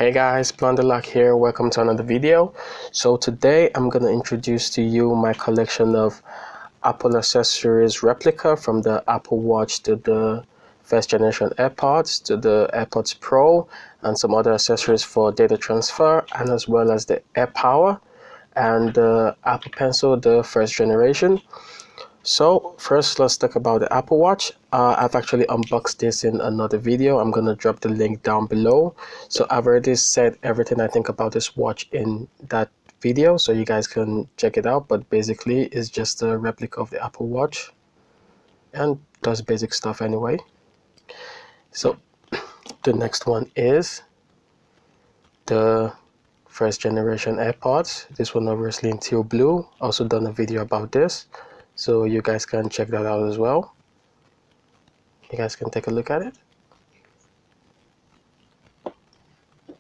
Hey guys, Blunderlock here. Welcome to another video. So today I'm going to introduce to you my collection of Apple accessories replica, from the Apple Watch to the first generation AirPods to the AirPods Pro, and some other accessories for data transfer, and as well as the AirPower and the Apple Pencil, the first generation. So first, let's talk about the Apple Watch. I've actually unboxed this in another video. I'm gonna drop the link down below. So I've already said everything I think about this watch in that video, so you guys can check it out. But basically, it's just a replica of the Apple Watch and does basic stuff anyway. So the next one is the first generation AirPods. This one obviously in teal blue. Also done a video about this, so you guys can check that out as well. You guys can take a look at it.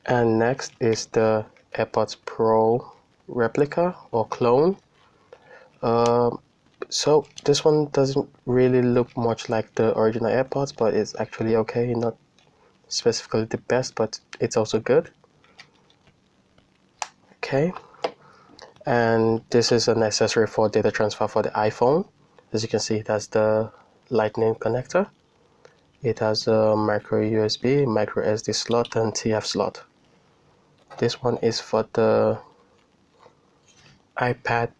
And next is the AirPods Pro replica or clone. So this one doesn't really look much like the original AirPods, but it's actually okay. Not specifically the best, but it's also good. Okay. And this is an accessory for data transfer for the iPhone. As you can see, it has the Lightning connector. It has a micro USB, micro SD slot, and TF slot. This one is for the iPad,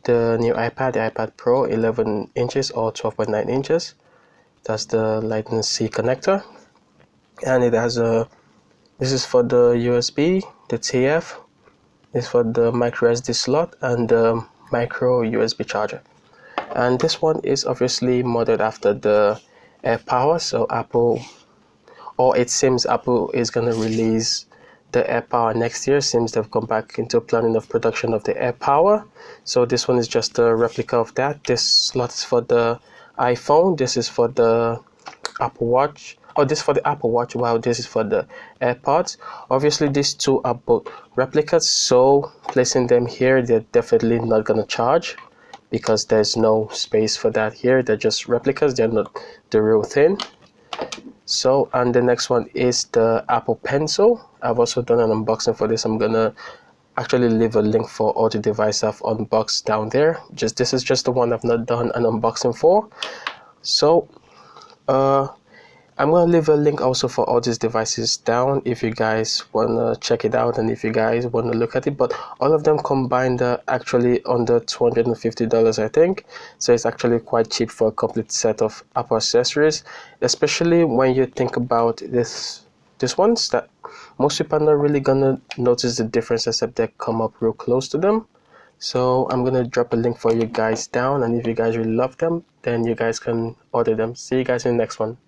the new iPad, the iPad Pro, 11 inches or 12.9 inches. That's the Lightning C connector. And it has a, this is for the USB, the TF, is for the micro SD slot, and the micro USB charger. And this one is obviously modeled after the AirPower. So Apple, or it seems Apple is going to release the AirPower next year. Seems they've gone back into planning of production of the AirPower. So this one is just a replica of that. This slot is for the iPhone. This is for the Apple Watch. Oh, this is for the Apple Watch, while this is for the AirPods. Obviously, these two are both replicas, so placing them here, they're definitely not going to charge, because there's no space for that here. They're just replicas, they're not the real thing. So, and the next one is the Apple Pencil. I've also done an unboxing for this. I'm going to actually leave a link for all the devices I've unboxed down there. This is just the one I've not done an unboxing for. So, I'm going to leave a link also for all these devices down if you guys want to check it out and if you guys want to look at it. But all of them combined are actually under $250, I think. So it's actually quite cheap for a complete set of Apple accessories, especially when you think about these ones that most people are not really going to notice the difference except they come up real close to them. So I'm going to drop a link for you guys down, and if you guys really love them, then you guys can order them. See you guys in the next one.